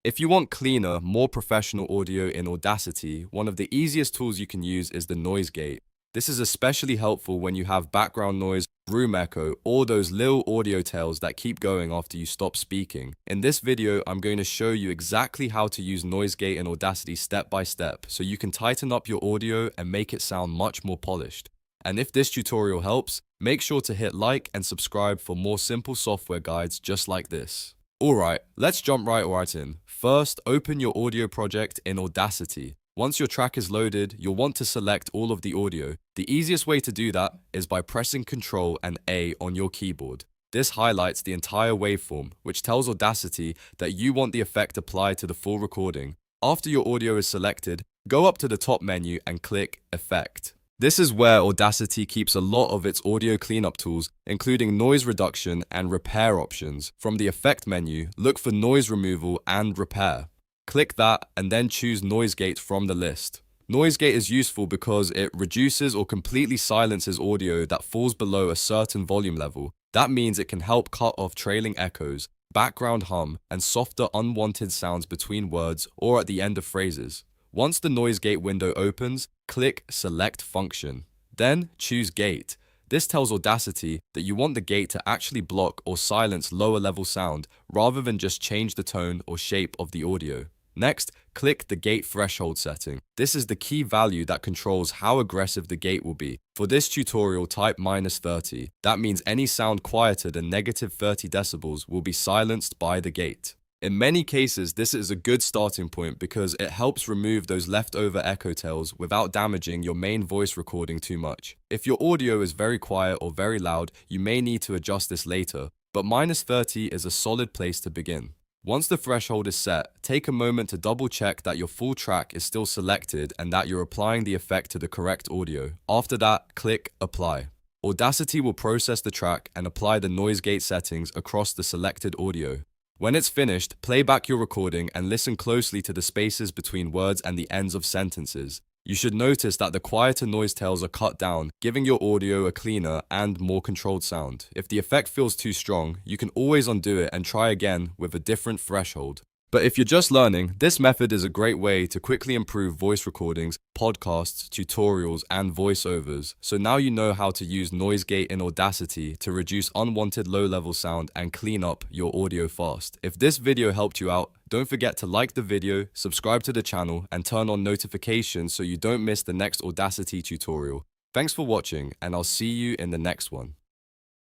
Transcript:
If you want cleaner, more professional audio in Audacity, one of the easiest tools you can use is the noise gate. This is especially helpful when you have background noise, room echo, or those little audio tails that keep going after you stop speaking. In this video, I'm going to show you exactly how to use noise gate in Audacity step by step, so you can tighten up your audio and make it sound much more polished. And if this tutorial helps, make sure to hit like and subscribe for more simple software guides just like this. Alright, let's jump right in. First, open your audio project in Audacity. Once your track is loaded, you'll want to select all of the audio. The easiest way to do that is by pressing Ctrl and A on your keyboard. This highlights the entire waveform, which tells Audacity that you want the effect applied to the full recording. After your audio is selected, go up to the top menu and click Effect. This is where Audacity keeps a lot of its audio cleanup tools, including noise reduction and repair options. From the Effect menu, look for Noise Removal and Repair. Click that and then choose Noise Gate from the list. Noise Gate is useful because it reduces or completely silences audio that falls below a certain volume level. That means it can help cut off trailing echoes, background hum, and softer unwanted sounds between words or at the end of phrases. Once the Noise Gate window opens, click Select Function. Then choose Gate. This tells Audacity that you want the gate to actually block or silence lower level sound rather than just change the tone or shape of the audio. Next, click the gate threshold setting. This is the key value that controls how aggressive the gate will be. For this tutorial, type -30. That means any sound quieter than -30 decibels will be silenced by the gate. In many cases, this is a good starting point because it helps remove those leftover echo tails without damaging your main voice recording too much. If your audio is very quiet or very loud, you may need to adjust this later, but -30 is a solid place to begin. Once the threshold is set, take a moment to double check that your full track is still selected and that you're applying the effect to the correct audio. After that, click Apply. Audacity will process the track and apply the noise gate settings across the selected audio. When it's finished, play back your recording and listen closely to the spaces between words and the ends of sentences. You should notice that the quieter noise tails are cut down, giving your audio a cleaner and more controlled sound. If the effect feels too strong, you can always undo it and try again with a different threshold. But if you're just learning, this method is a great way to quickly improve voice recordings, podcasts, tutorials, and voiceovers. So now you know how to use noise gate in Audacity to reduce unwanted low-level sound and clean up your audio fast. If this video helped you out, don't forget to like the video, subscribe to the channel, and turn on notifications so you don't miss the next Audacity tutorial. Thanks for watching, and I'll see you in the next one.